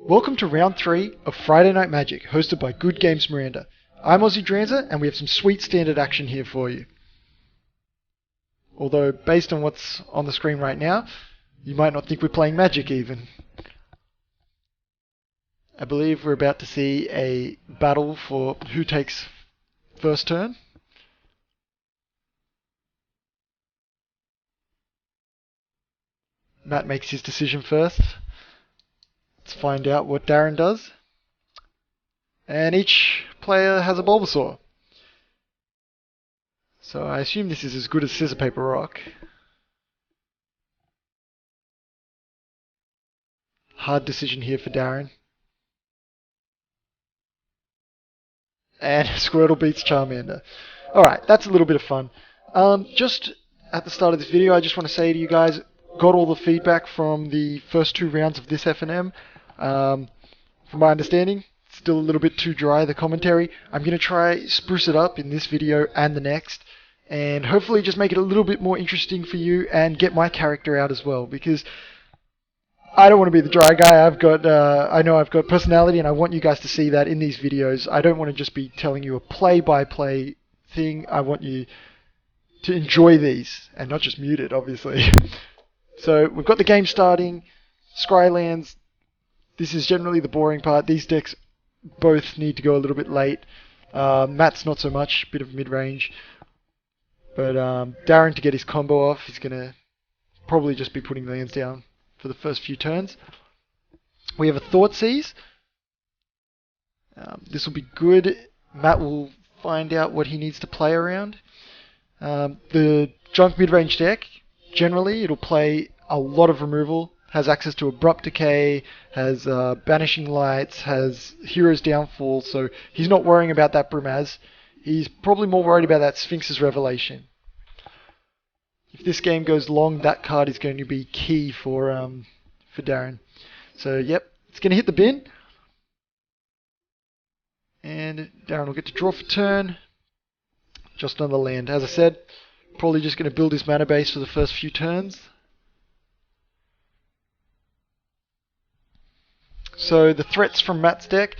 Welcome to round 3 of Friday Night Magic, hosted by Good Games Miranda. I'm Aussie Dranza, and we have some sweet standard action here for you. Although, based on what's on the screen right now, you might not think we're playing Magic even. I believe we're about to see a battle for who takes first turn. Matt makes his decision first. Let's find out what Darren does. And each player has a Bulbasaur. So I assume this is as good as Scissor Paper Rock. Hard decision here for Darren. And Squirtle beats Charmander. Alright, that's a little bit of fun. Just at the start of this video, I just want to say to you guys, got all the feedback from the first 2 rounds of this FNM. From my understanding, still a little bit too dry, the commentary. I'm going to try spruce it up in this video and the next, and hopefully just make it a little bit more interesting for you and get my character out as well, because I don't want to be the dry guy. I know I've got personality, and I want you guys to see that in these videos. I don't want to just be telling you a play-by-play thing. I want you to enjoy these, and not just mute it, obviously. So we've got the game starting. Scrylands. This is generally the boring part. These decks both need to go a little bit late. Matt's not so much, bit of mid-range. But Darren, to get his combo off, he's going to probably just be putting lands down for the first few turns. We have a Thoughtseize. This will be good. Matt will find out what he needs to play around. The junk mid-range deck, generally, it'll play a lot of removal. Has access to Abrupt Decay, has Banishing Lights, has Hero's Downfall, so he's not worrying about that Brimaz. He's probably more worried about that Sphinx's Revelation. If this game goes long, that card is going to be key for Darren. So, yep, it's going to hit the bin. And Darren will get to draw for turn. Just on the land. As I said, probably just going to build his mana base for the first few turns. So the threats from Matt's deck,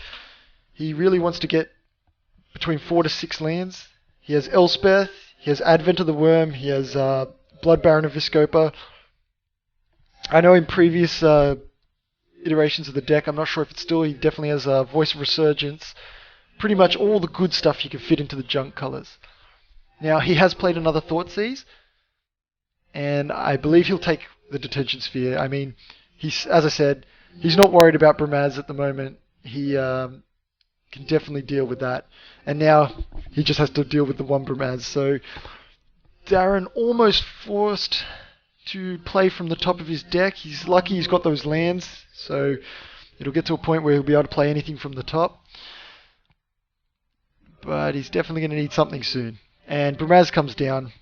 he really wants to get between 4 to 6 lands. He has Elspeth, he has Advent of the Worm, he has Blood Baron of Viscopa. I know in previous iterations of the deck, I'm not sure if it's still, he definitely has Voice of Resurgence. Pretty much all the good stuff you can fit into the junk colours. Now, he has played another Thoughtseize, and I believe he'll take the Detention Sphere. I mean, as I said, he's not worried about Brimaz at the moment. He can definitely deal with that. And now he just has to deal with the one Brimaz. So Darren almost forced to play from the top of his deck. He's lucky he's got those lands. So it'll get to a point where he'll be able to play anything from the top. But he's definitely going to need something soon. And Brimaz comes down.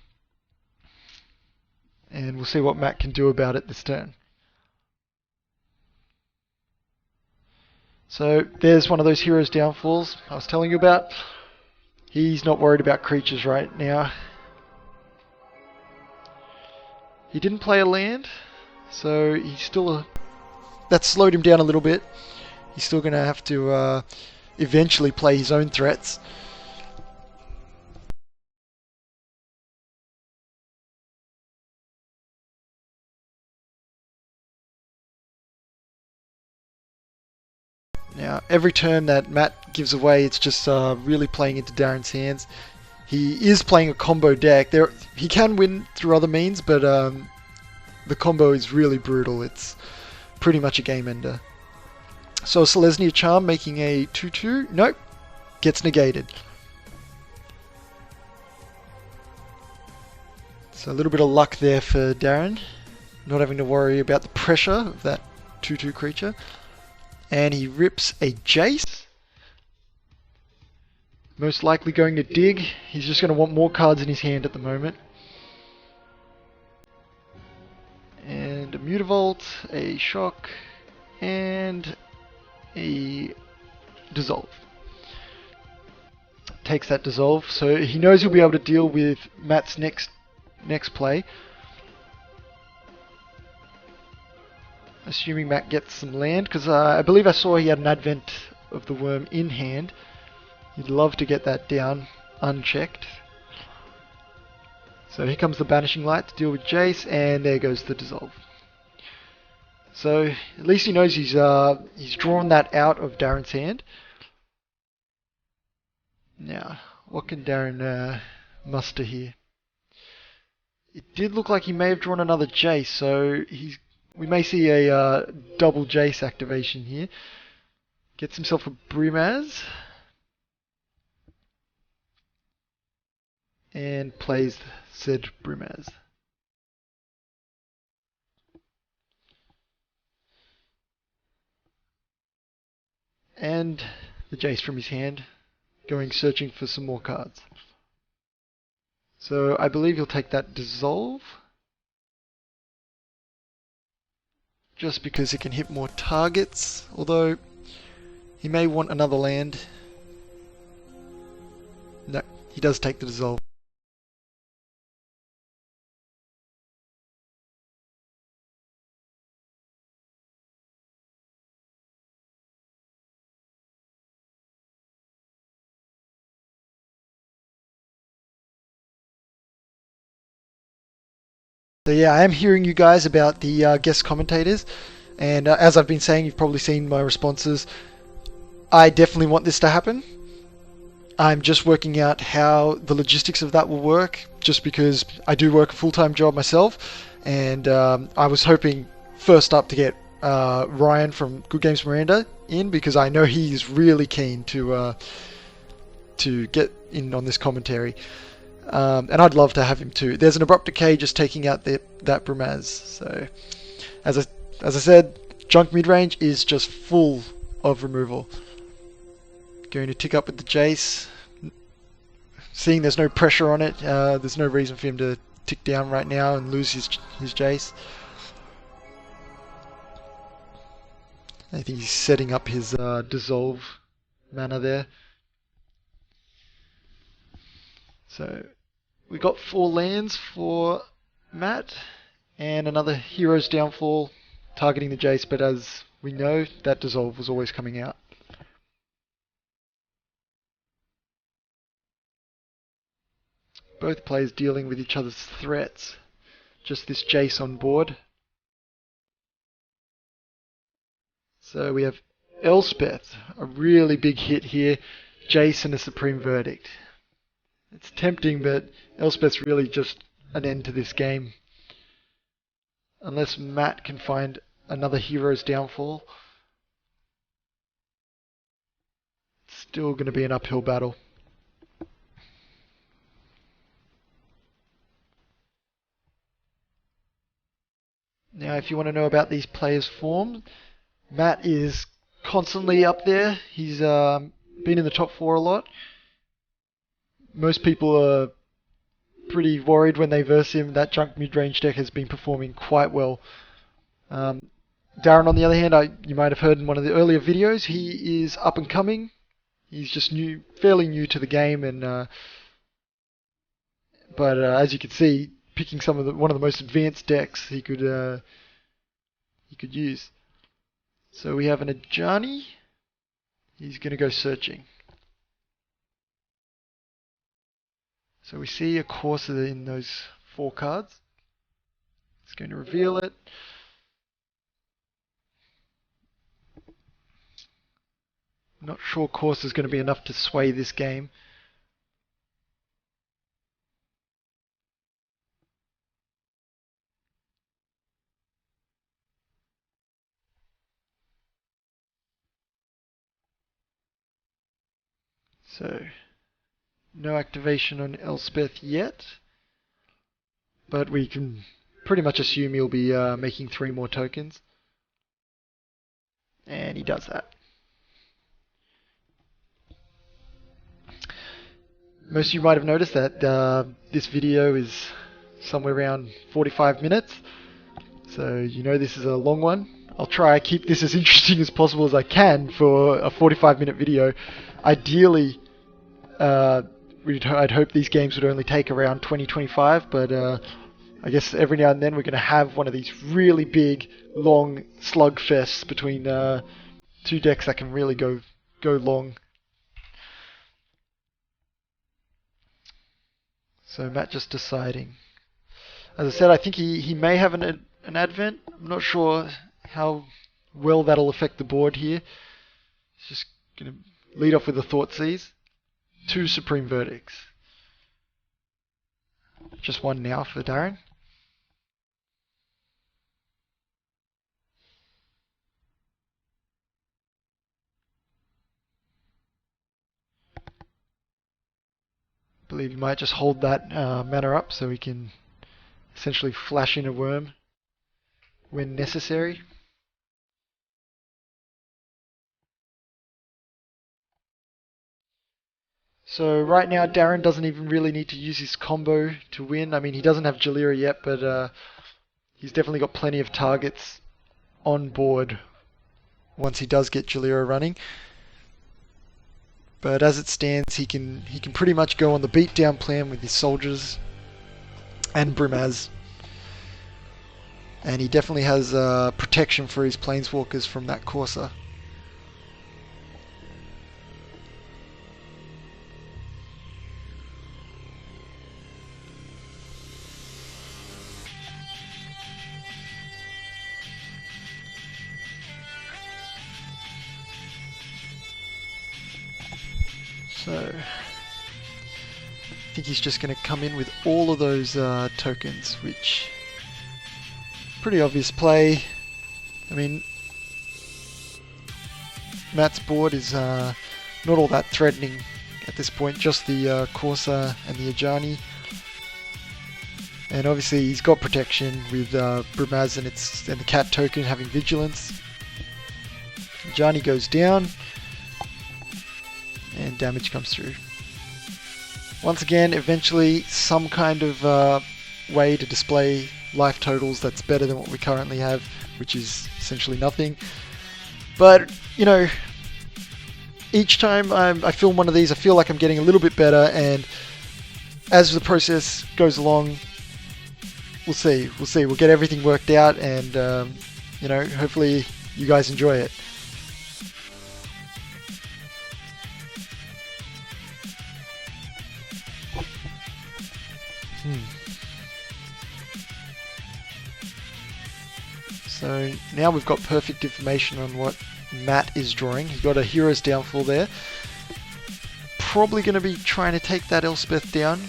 And we'll see what Matt can do about it this turn. So there's one of those Hero's Downfalls I was telling you about. He's not worried about creatures right now. He didn't play a land, so he's still that slowed him down a little bit. He's still going to have to eventually play his own threats. Now, every turn that Matt gives away, it's just really playing into Darren's hands. He is playing a combo deck. He can win through other means, but the combo is really brutal. It's pretty much a game ender. So Selesnya Charm making a 2-2. Nope. Gets negated. So a little bit of luck there for Darren. Not having to worry about the pressure of that 2-2 creature. And he rips a Jace. Most likely going to dig. He's just going to want more cards in his hand at the moment. And a Mutavault, a Shock, and a Dissolve. Takes that Dissolve, so he knows he'll be able to deal with Matt's next play. assuming Matt gets some land, because I believe I saw he had an Advent of the Worm in hand. He'd love to get that down unchecked. So here comes the Banishing Light to deal with Jace, and there goes the Dissolve. So at least he knows he's drawn that out of Darren's hand. Now, what can Darren muster here? It did look like he may have drawn another Jace, so we may see a double Jace activation here. Gets himself a Brimaz. And plays said Brimaz. And the Jace from his hand, going searching for some more cards. So I believe he'll take that Dissolve, just because it can hit more targets, although he may want another land. No, he does take the Dissolve. So yeah, I am hearing you guys about the guest commentators, and as I've been saying, you've probably seen my responses. I definitely want this to happen. I'm just working out how the logistics of that will work, just because I do work a full-time job myself, and I was hoping first up to get Ryan from Good Games Miranda in, because I know he's really keen to get in on this commentary. And I'd love to have him too. There's an Abrupt Decay just taking out that Brimaz. So, as I said, Junk Midrange is just full of removal. Going to tick up with the Jace. Seeing there's no pressure on it, there's no reason for him to tick down right now and lose his Jace. I think he's setting up his Dissolve mana there. So we got 4 lands for Matt, and another Hero's Downfall targeting the Jace, but as we know, that Dissolve was always coming out. Both players dealing with each other's threats. Just this Jace on board. So we have Elspeth, a really big hit here. Jace and a Supreme Verdict. It's tempting, but Elspeth's really just an end to this game. Unless Matt can find another Hero's Downfall. It's still going to be an uphill battle. Now, if you want to know about these players' form, Matt is constantly up there. He's been in the top 4 a lot. Most people are pretty worried when they verse him. That Junk Midrange deck has been performing quite well. Darren, on the other hand, you might have heard in one of the earlier videos, he is up and coming. He's just fairly new to the game, and but as you can see, picking one of the most advanced decks he could use. So we have an Ajani. He's going to go searching. So we see a Corsair in those 4 cards. It's going to reveal it. Not sure Corsair is going to be enough to sway this game. So, no activation on Elspeth yet, but we can pretty much assume he'll be making 3 more tokens. And he does that. Most of you might have noticed that this video is somewhere around 45 minutes, so you know this is a long one. I'll try to keep this as interesting as possible as I can for a 45-minute video. Ideally, I'd hope these games would only take around 20-25, but I guess every now and then we're going to have one of these really big, long slugfests between two decks that can really go long. So Matt just deciding. As I said, I think he may have an advent. I'm not sure how well that'll affect the board here. He's just going to lead off with the Thoughtseize. 2 Supreme Verdicts. Just 1 now for Darren. I believe he might just hold that mana up so he can essentially flash in a worm when necessary. So right now Darren doesn't even really need to use his combo to win. I mean, he doesn't have Jalira yet, but he's definitely got plenty of targets on board once he does get Jalira running. But as it stands, he can pretty much go on the beatdown plan with his soldiers and Brimaz. And he definitely has protection for his planeswalkers from that Corsair. So I think he's just going to come in with all of those tokens, which pretty obvious play. I mean, Matt's board is not all that threatening at this point, just the Corsair and the Ajani. And obviously he's got protection with Brimaz and the cat token having vigilance. Ajani goes down and damage comes through. Once again, eventually some kind of way to display life totals that's better than what we currently have, which is essentially nothing. But, you know, each time I film one of these, I feel like I'm getting a little bit better, and as the process goes along, we'll see. We'll get everything worked out, and, you know, hopefully you guys enjoy it. So now we've got perfect information on what Matt is drawing. He's got a Hero's Downfall there. Probably going to be trying to take that Elspeth down.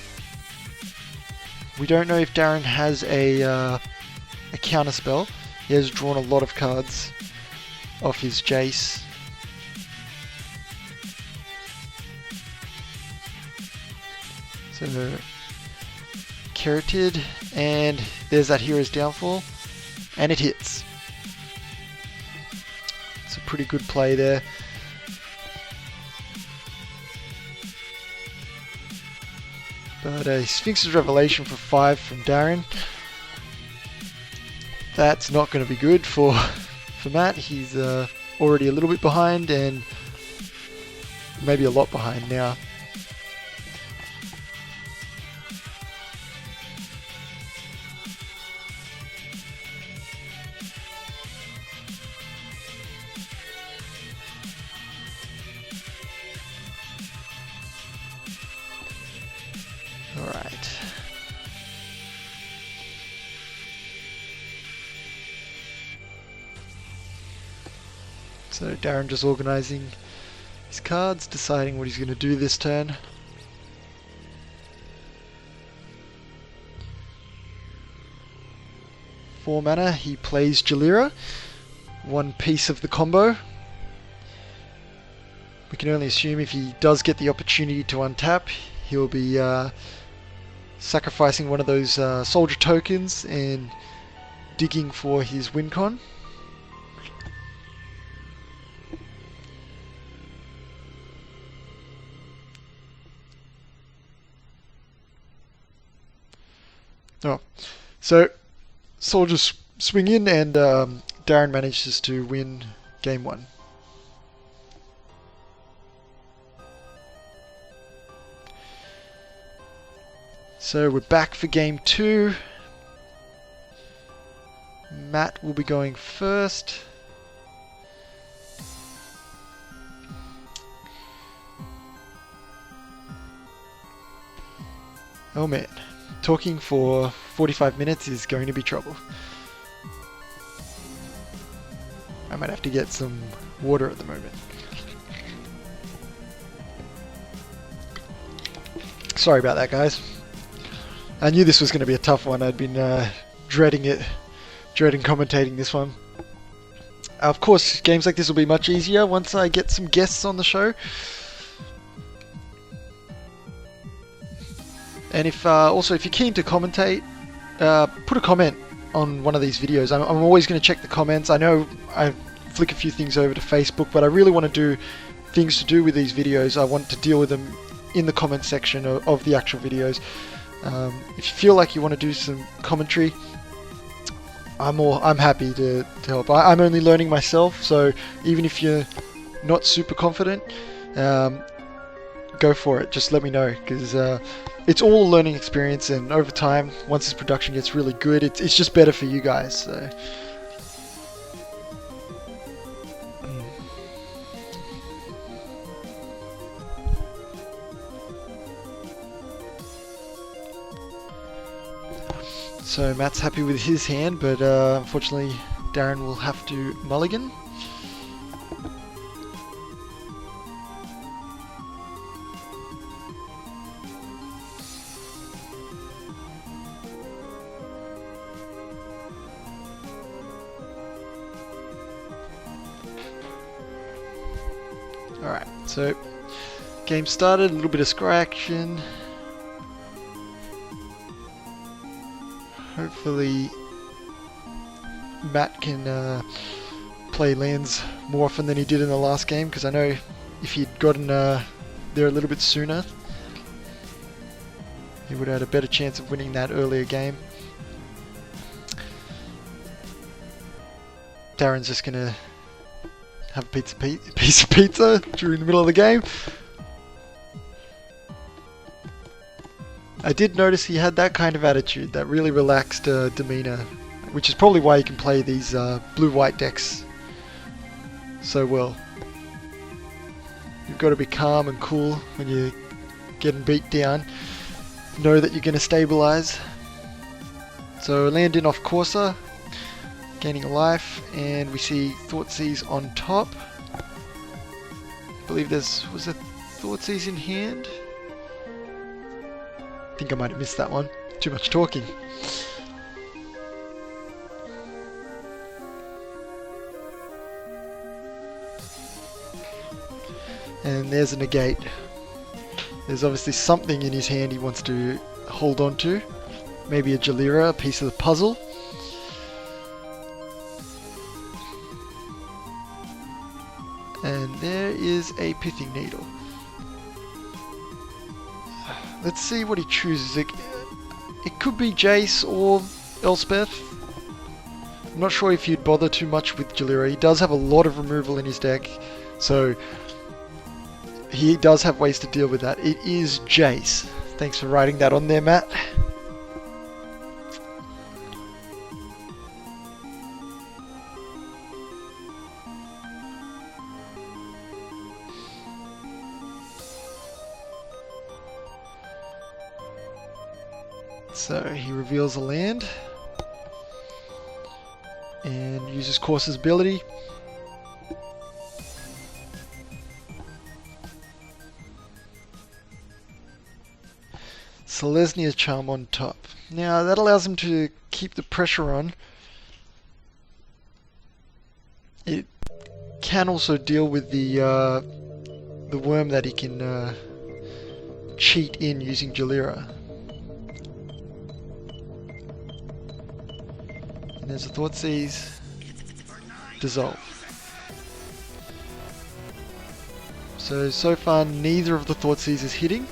We don't know if Darren has a counter spell. He has drawn a lot of cards off his Jace. So Carotid, and there's that Hero's Downfall, and it hits. It's a pretty good play there. But a Sphinx's Revelation for 5 from Darren. That's not going to be good for Matt. He's already a little bit behind, and maybe a lot behind now. Alright. So Darren just organising his cards, deciding what he's going to do this turn. For mana, he plays Jalira, one piece of the combo. We can only assume if he does get the opportunity to untap, he'll be sacrificing one of those soldier tokens and digging for his win con. Oh, so soldiers swing in, and Darren manages to win game 1. So we're back for game 2. Matt will be going first. Oh man, talking for 45 minutes is going to be trouble. I might have to get some water at the moment. Sorry about that, guys. I knew this was going to be a tough one. I'd been dreading it, dreading commentating this one. Of course, games like this will be much easier once I get some guests on the show. And if also, if you're keen to commentate, put a comment on one of these videos. I'm always going to check the comments. I know I flick a few things over to Facebook, but I really want to do things to do with these videos. I want to deal with them in the comment section of the actual videos. If you feel like you want to do some commentary, I'm happy to help. I'm only learning myself, so even if you're not super confident, go for it. Just let me know, because it's all a learning experience, and over time, once this production gets really good, it's just better for you guys. So Matt's happy with his hand, but unfortunately Darren will have to mulligan. Alright, so game started, a little bit of scry action. Hopefully Matt can play lands more often than he did in the last game, because I know if he'd gotten there a little bit sooner, he would have had a better chance of winning that earlier game. Darren's just going to have a piece of pizza during the middle of the game. I did notice he had that kind of attitude, that really relaxed demeanor, which is probably why you can play these blue-white decks so well. You've got to be calm and cool when you're getting beat down. Know that you're going to stabilize. So land in off Corsa, gaining a life, and we see Thoughtseize on top. I believe was a Thoughtseize in hand? I think I might have missed that one. Too much talking. And there's a negate. There's obviously something in his hand he wants to hold on to. Maybe a Jalira, a piece of the puzzle. And there is a Pithing Needle. Let's see what he chooses. It could be Jace or Elspeth. I'm not sure if he'd bother too much with Jalira. He does have a lot of removal in his deck, so he does have ways to deal with that. It is Jace. Thanks for writing that on there, Matt. So he reveals a land and uses Corsa's ability. Selesnia's Charm on top. Now that allows him to keep the pressure on. It can also deal with the worm that he can cheat in using Jalira. And there's a Thoughtseize. Dissolve. So far neither of the Thoughtseize is hitting.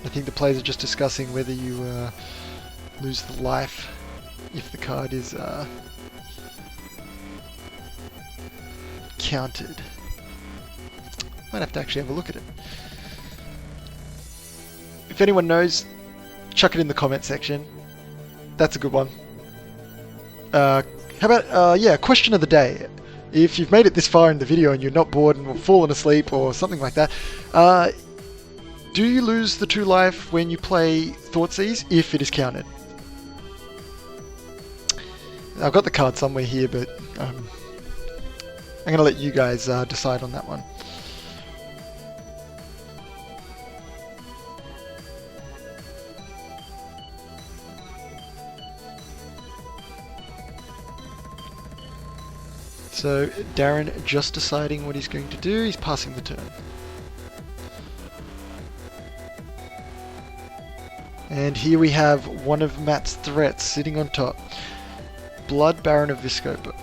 I think the players are just discussing whether you lose the life if the card is counted. Might have to actually have a look at it. If anyone knows, chuck it in the comment section. That's a good one. How about, yeah, question of the day. If you've made it this far in the video and you're not bored and fallen asleep or something like that, do you lose the 2 life when you play Thoughtseize if it is counted? I've got the card somewhere here, but I'm going to let you guys decide on that one. So Darren just deciding what he's going to do. He's passing the turn. And here we have one of Matt's threats sitting on top. Blood Baron of Viscopa.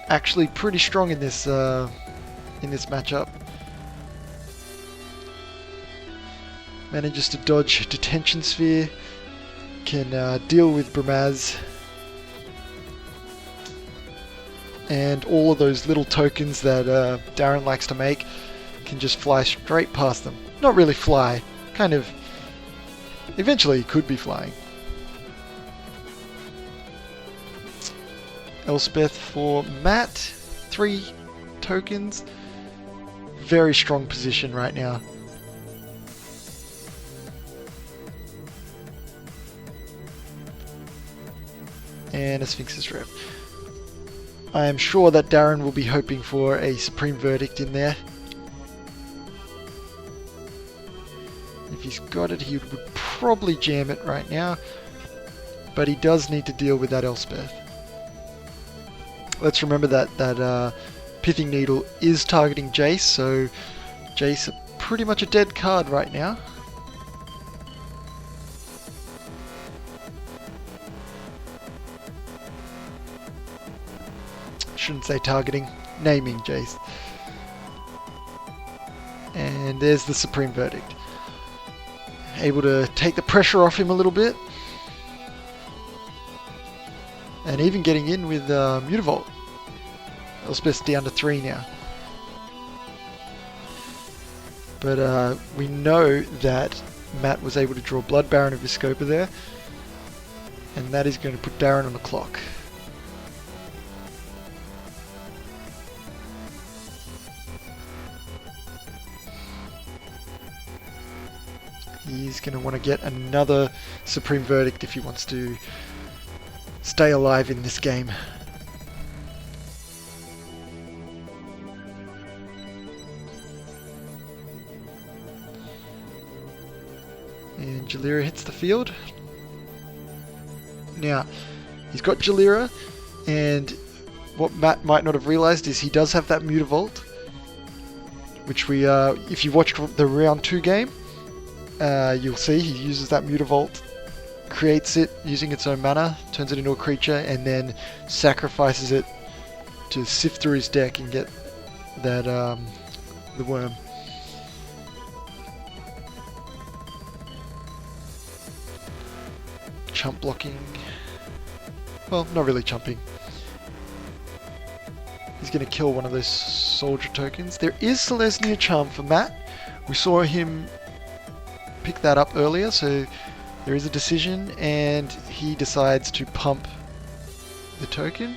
Actually pretty strong in this matchup. Manages to dodge Detention Sphere. Can deal with Bramaz. And all of those little tokens that Darren likes to make can just fly straight past them. Not really fly, kind of. Eventually could be flying. Elspeth for Matt, 3 tokens. Very strong position right now. And a Sphinx's Rep. I am sure that Darren will be hoping for a Supreme Verdict in there. If he's got it, he would probably jam it right now. But he does need to deal with that Elspeth. Let's remember that Pithing Needle is targeting Jace, so Jace pretty much a dead card right now. Shouldn't say targeting, naming Jace. And there's the Supreme Verdict. Able to take the pressure off him a little bit. And even getting in with Mutavault. Elspeth's down to 3 now. But we know that Matt was able to draw Blood Baron of Viscopa there. And that is going to put Darren on the clock. He's going to want to get another Supreme Verdict if he wants to stay alive in this game. And Jalira hits the field. Now, he's got Jalira, and what Matt might not have realized is he does have that Mutavault, which we, if you watched the round 2 game, you'll see he uses that Mutavault, creates it using its own mana, turns it into a creature, and then sacrifices it to sift through his deck and get that the worm. Chump blocking. Well, not really chumping. He's going to kill one of those soldier tokens. There is Selesnya Charm for Matt. We saw him pick that up earlier, so there is a decision, and he decides to pump the token.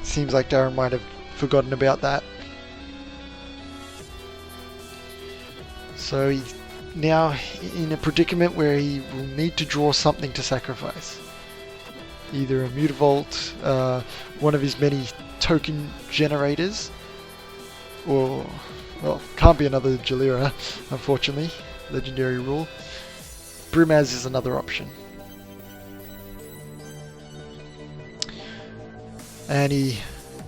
Seems like Darren might have forgotten about that. So he's now in a predicament where he will need to draw something to sacrifice. Either a Mutavault, one of his many token generators, or, well, can't be another Jalira, unfortunately. Legendary rule. Brimaz is another option. And he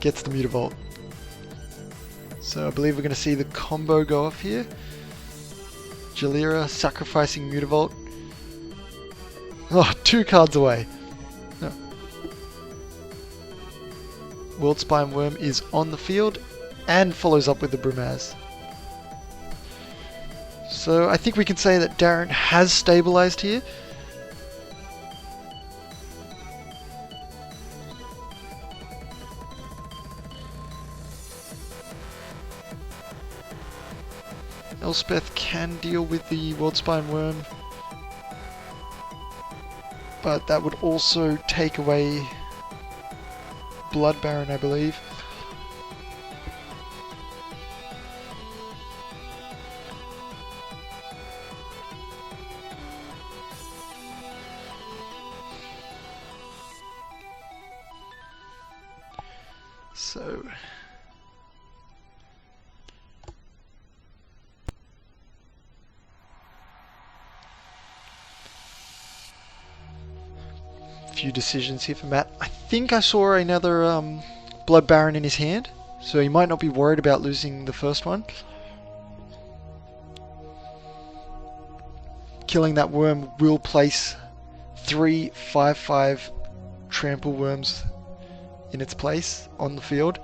gets the Mutavault. So I believe we're going to see the combo go off here. Jalira sacrificing Mutavault. Oh, 2 cards away. No. Worldspine Worm is on the field and follows up with the Brimaz. So I think we can say that Darren has stabilized here. Elspeth can deal with the Worldspine Worm. but that would also take away Blood Baron, I believe. So few decisions here for Matt. I think I saw another Blood Baron in his hand, so he might not be worried about losing the first one. Killing that worm will place 3 5/5 trample worms in its place on the field.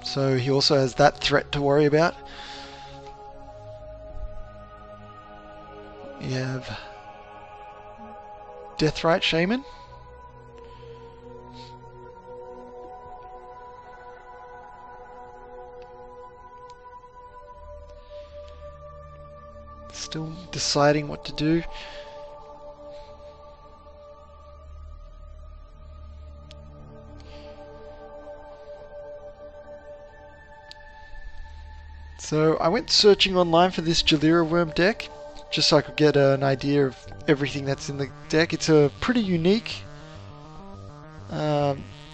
So he also has that threat to worry about. You have Deathrite Shaman. Still deciding what to do. So I went searching online for this Jalira worm deck, just so I could get an idea of everything that's in the deck. It's a pretty unique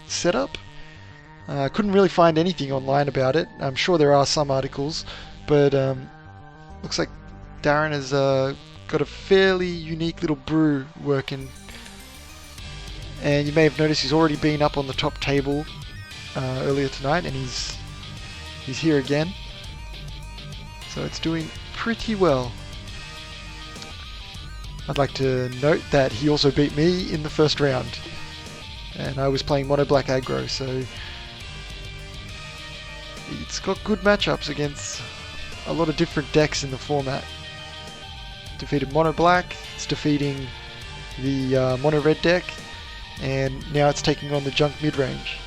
setup. I couldn't really find anything online about it. I'm sure there are some articles, but looks like Darren has got a fairly unique little brew working. And you may have noticed he's already been up on the top table earlier tonight, and he's here again. So it's doing pretty well. I'd like to note that he also beat me in the first round, and I was playing mono black aggro, so it's got good matchups against a lot of different decks in the format. Defeated mono black, it's defeating the mono red deck, and now it's taking on the junk mid range.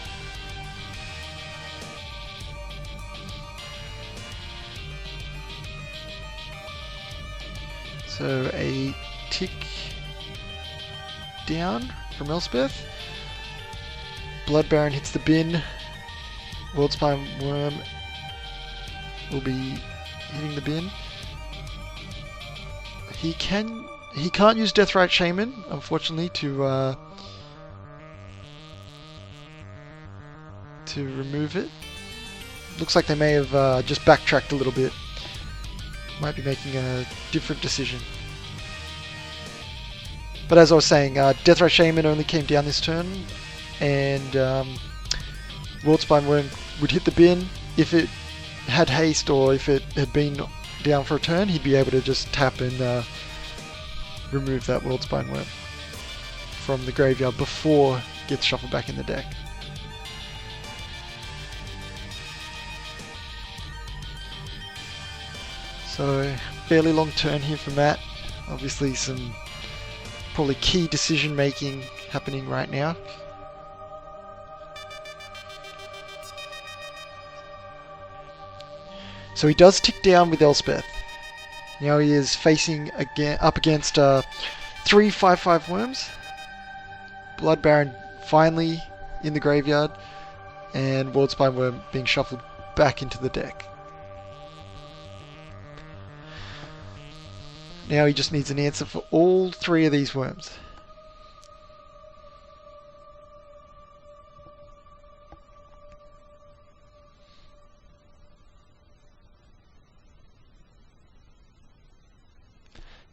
So a tick down from Elspeth. Blood Baron hits the bin. Worldspine Worm will be hitting the bin. He can't use Deathrite Shaman, unfortunately, to remove it. Looks like they may have just backtracked a little bit. Might be making a different decision. But as I was saying, Deathrite Shaman only came down this turn, and Worldspine Worm would hit the bin. If it had haste, or if it had been down for a turn, he'd be able to just tap and remove that Worldspine Worm from the graveyard before it gets shuffled back in the deck. So, fairly long turn here for Matt. Obviously some probably key decision making happening right now. So he does tick down with Elspeth. Now he is facing up against 3 5/5 worms. Blood Baron finally in the graveyard, and Worldspine Worm being shuffled back into the deck. Now he just needs an answer for all 3 of these worms.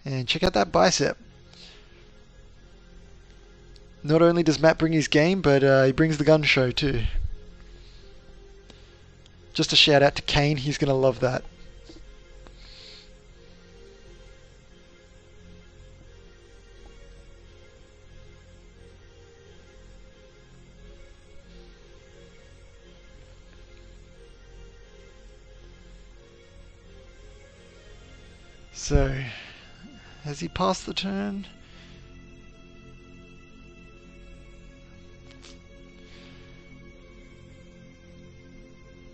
And check out that bicep. Not only does Matt bring his game, but he brings the gun show too. Just a shout out to Kane, he's going to love that. So, has he passed the turn?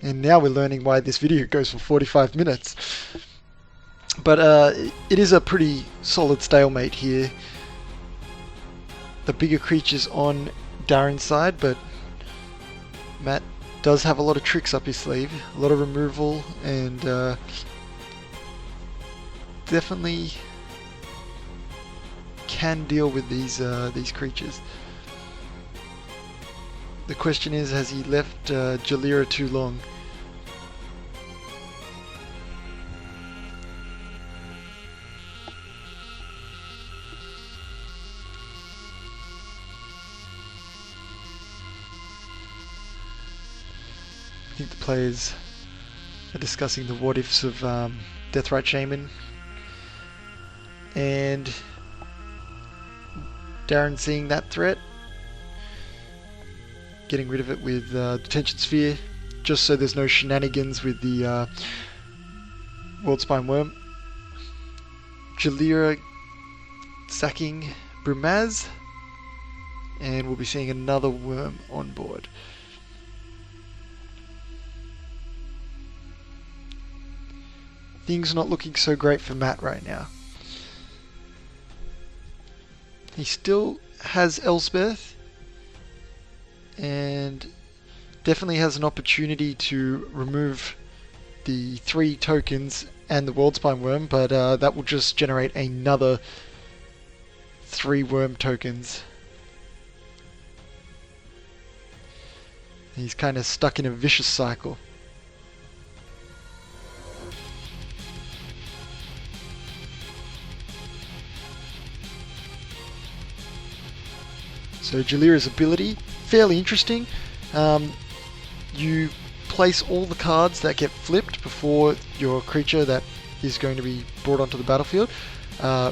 And now we're learning why this video goes for 45 minutes. But it is a pretty solid stalemate here. The bigger creature's on Darren's side, but Matt does have a lot of tricks up his sleeve, a lot of removal, and definitely can deal with these creatures. The question is, has he left Jalira too long? I think the players are discussing the what ifs of Deathrite Shaman, and Darren seeing that threat, getting rid of it with Detention Sphere, just so there's no shenanigans with the Worldspine Worm. Jalira sacking Brumaz, and we'll be seeing another worm on board. Things not looking so great for Matt right now. He still has Elspeth, and definitely has an opportunity to remove the 3 tokens and the Worldspine Worm, but that will just generate another 3 worm tokens. He's kind of stuck in a vicious cycle. So Jalira's ability, fairly interesting. You place all the cards that get flipped before your creature that is going to be brought onto the battlefield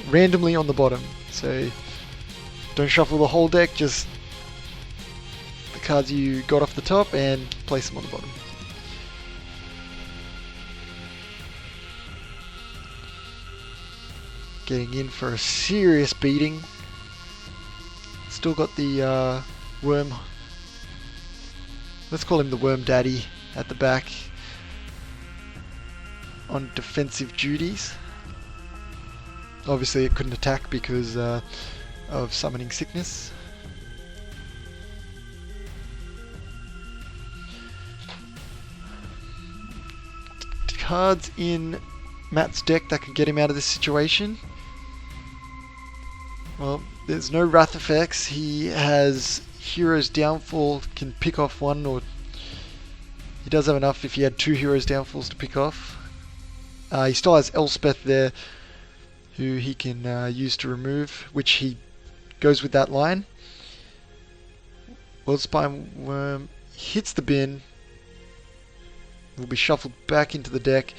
randomly on the bottom. So don't shuffle the whole deck, just the cards you got off the top and place them on the bottom. Getting in for a serious beating. Still got the worm, let's call him the Worm Daddy, at the back on defensive duties. Obviously it couldn't attack because of Summoning Sickness. Cards in Matt's deck that could get him out of this situation. Well, there's no Wrath effects. He has Hero's Downfall, can pick off one, or he does have enough if he had 2 Hero's Downfalls to pick off. He still has Elspeth there, who he can use to remove, which he goes with that line. Worldspine Worm hits the bin, will be shuffled back into the deck,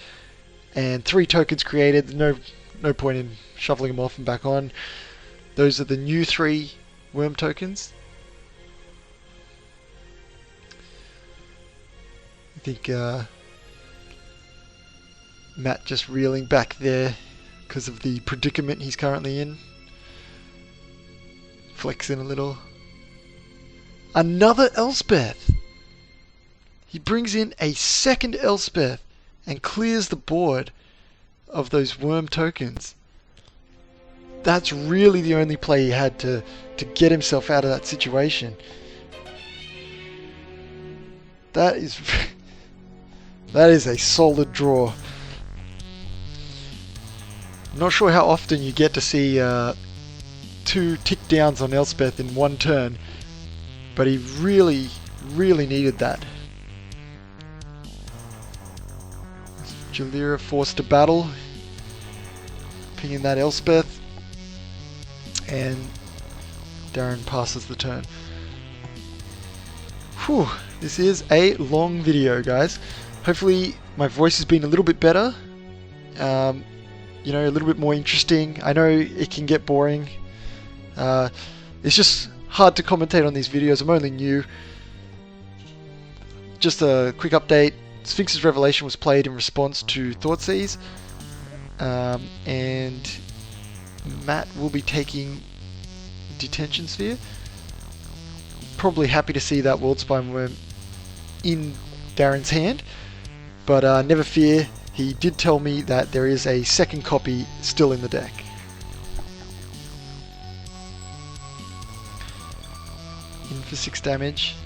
and 3 tokens created. No point in shuffling them off and back on. Those are the new 3 worm tokens. I think Matt just reeling back there because of the predicament he's currently in. Flexing a little. Another Elspeth! He brings in a second Elspeth and clears the board of those worm tokens. That's really the only play he had to get himself out of that situation. That is a solid draw. I'm not sure how often you get to see 2 tick downs on Elspeth in one turn, but he really needed that. Jalira forced to battle, pinging that Elspeth. And Darren passes the turn. Whew, this is a long video, guys. Hopefully my voice has been a little bit better. You know, a little bit more interesting. I know it can get boring. It's just hard to commentate on these videos. I'm only new. Just a quick update. Sphinx's Revelation was played in response to Thoughtseize. And Matt will be taking Detention Sphere. Probably happy to see that Worldspine Worm in Darren's hand, but never fear, he did tell me that there is a second copy still in the deck. In for 6 damage.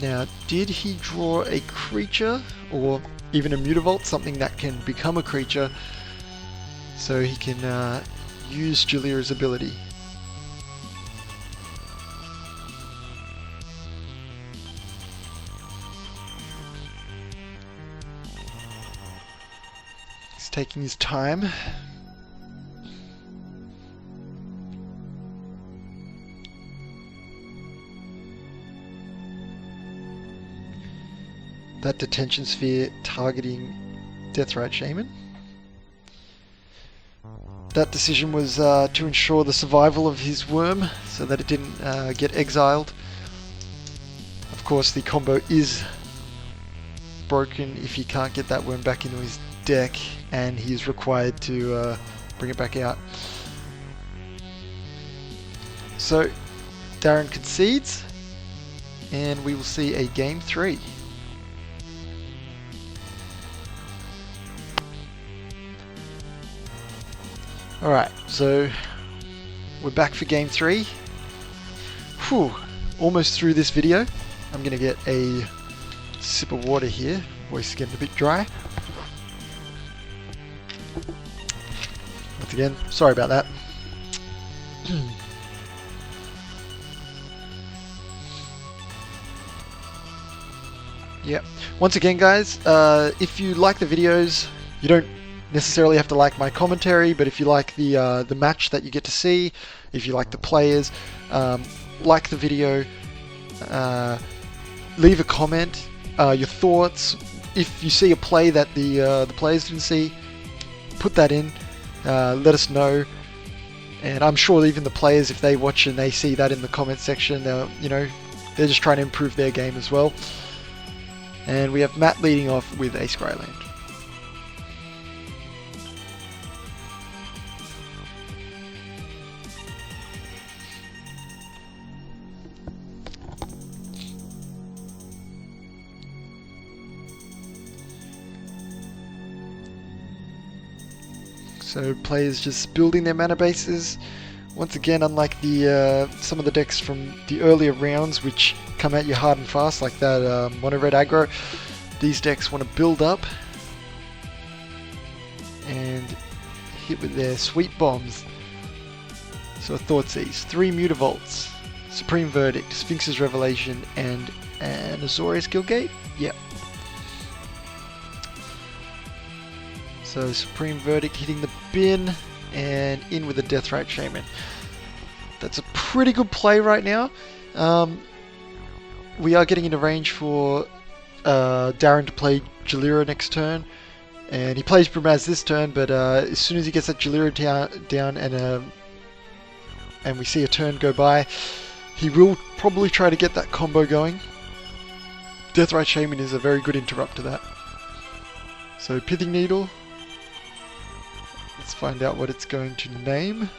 Now, did he draw a creature or even a Mutavault, something that can become a creature, so he can use Jalira's ability? He's taking his time. That detention sphere targeting Deathrite Shaman. That decision was to ensure the survival of his worm so that it didn't get exiled. Of course, the combo is broken if he can't get that worm back into his deck, and he is required to bring it back out. So Darren concedes, and we will see a game 3. Alright, so we're back for game 3. Whew, almost through this video. I'm going to get a sip of water here. Voice is getting a bit dry. Once again, sorry about that. Yep. Once again, guys, if you like the videos, you don't necessarily have to like my commentary, but if you like the match that you get to see, if you like the players, like the video, leave a comment, your thoughts. If you see a play that the players didn't see, put that in, let us know. And I'm sure even the players, if they watch and they see that in the comment section, you know, they're just trying to improve their game as well. And we have Matt leading off with a Scryland. So players just building their mana bases. Once again, unlike the some of the decks from the earlier rounds, which come at you hard and fast, like that mono red aggro, these decks want to build up and hit with their sweet bombs. So Thoughtseize, 3 Mutavaults, Supreme Verdict, Sphinx's Revelation, and an Azorius Guildgate. Yep. So Supreme Verdict hitting the bin and in with a Deathrite Shaman. That's a pretty good play right now. We are getting into range for Darren to play Jalira next turn, and he plays Brumaz this turn, but as soon as he gets that Jalira down and we see a turn go by, he will probably try to get that combo going. Deathrite Shaman is a very good interrupt to that. So Pithing Needle. Let's find out what it's going to name.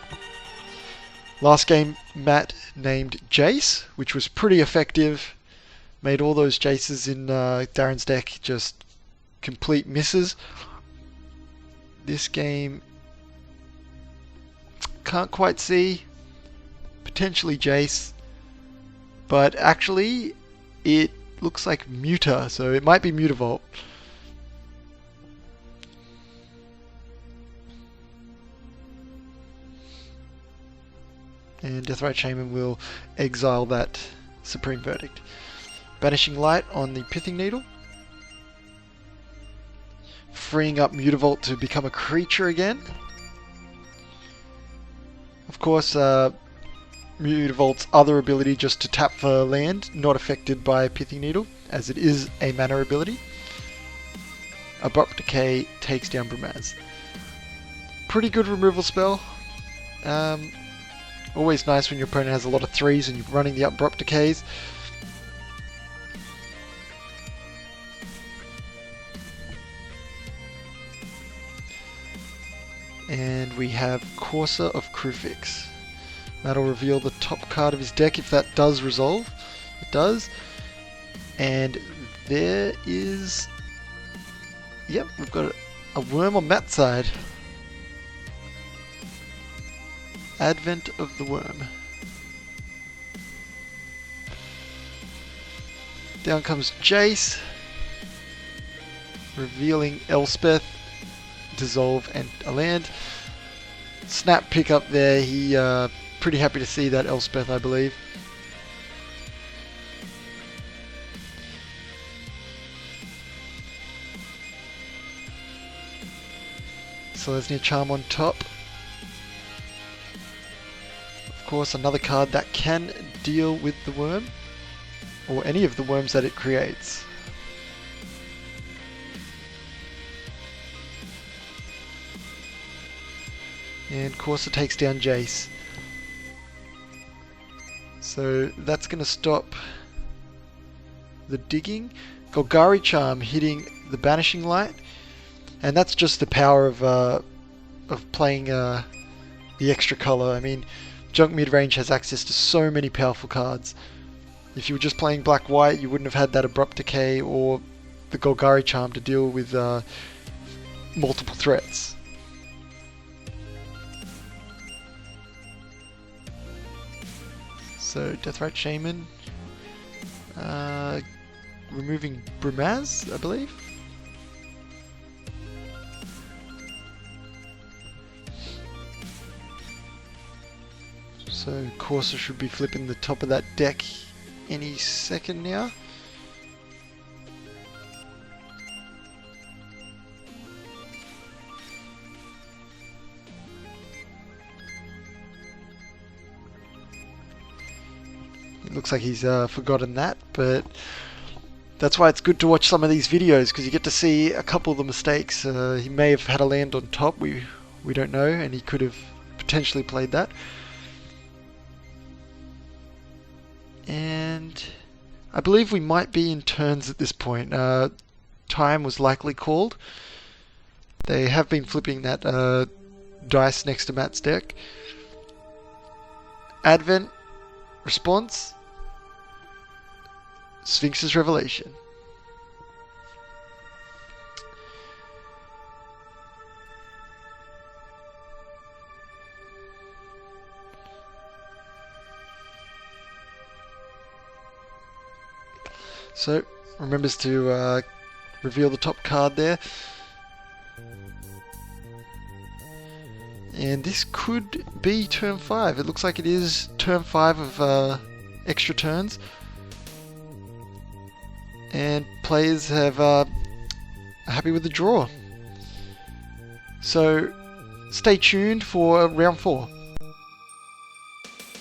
Last game, Matt named Jace, which was pretty effective. Made all those Jaces in Darren's deck just complete misses. This game, can't quite see. Potentially Jace, but actually it looks like Muta, so it might be Mutavault. And Deathrite Shaman will exile that Supreme Verdict. Banishing Light on the Pithing Needle. Freeing up Mutavault to become a creature again. Of course, Mutavault's other ability just to tap for land, not affected by Pithing Needle, as it is a mana ability. Abrupt Decay takes down Brumaz. Pretty good removal spell. Always nice when your opponent has a lot of 3s and you're running the Abrupt Decays. we have Courser of Krufix. That'll reveal the top card of his deck if that does resolve. It does. And there is... Yep, we've got a worm on that side. Advent of the Worm. Down comes Jace, revealing Elspeth, Dissolve, and a land. Snap pick up there. He pretty happy to see that Elspeth, I believe. Selesnya Charm on top. Of course, another card that can deal with the worm, or any of the worms that it creates. And Corsa takes down Jace. So that's going to stop the digging. Golgari Charm hitting the Banishing Light. And that's just the power of playing the extra color. I mean, Junk Midrange has access to so many powerful cards. If you were just playing black-white, you wouldn't have had that Abrupt Decay or the Golgari Charm to deal with multiple threats. So, Deathrite Shaman, removing Brumaz, I believe. So, Corsa should be flipping the top of that deck any second now. It looks like he's forgotten that, but that's why it's good to watch some of these videos, because you get to see a couple of the mistakes. He may have had a land on top, we don't know, and he could have potentially played that. And I believe we might be in turns at this point. Time was likely called. They have been flipping that dice next to Matt's deck. Advent, response, Sphinx's Revelation. So, remembers to reveal the top card there. And this could be turn 5. It looks like it is turn 5 of extra turns. And players have are happy with the draw. So, stay tuned for round 4.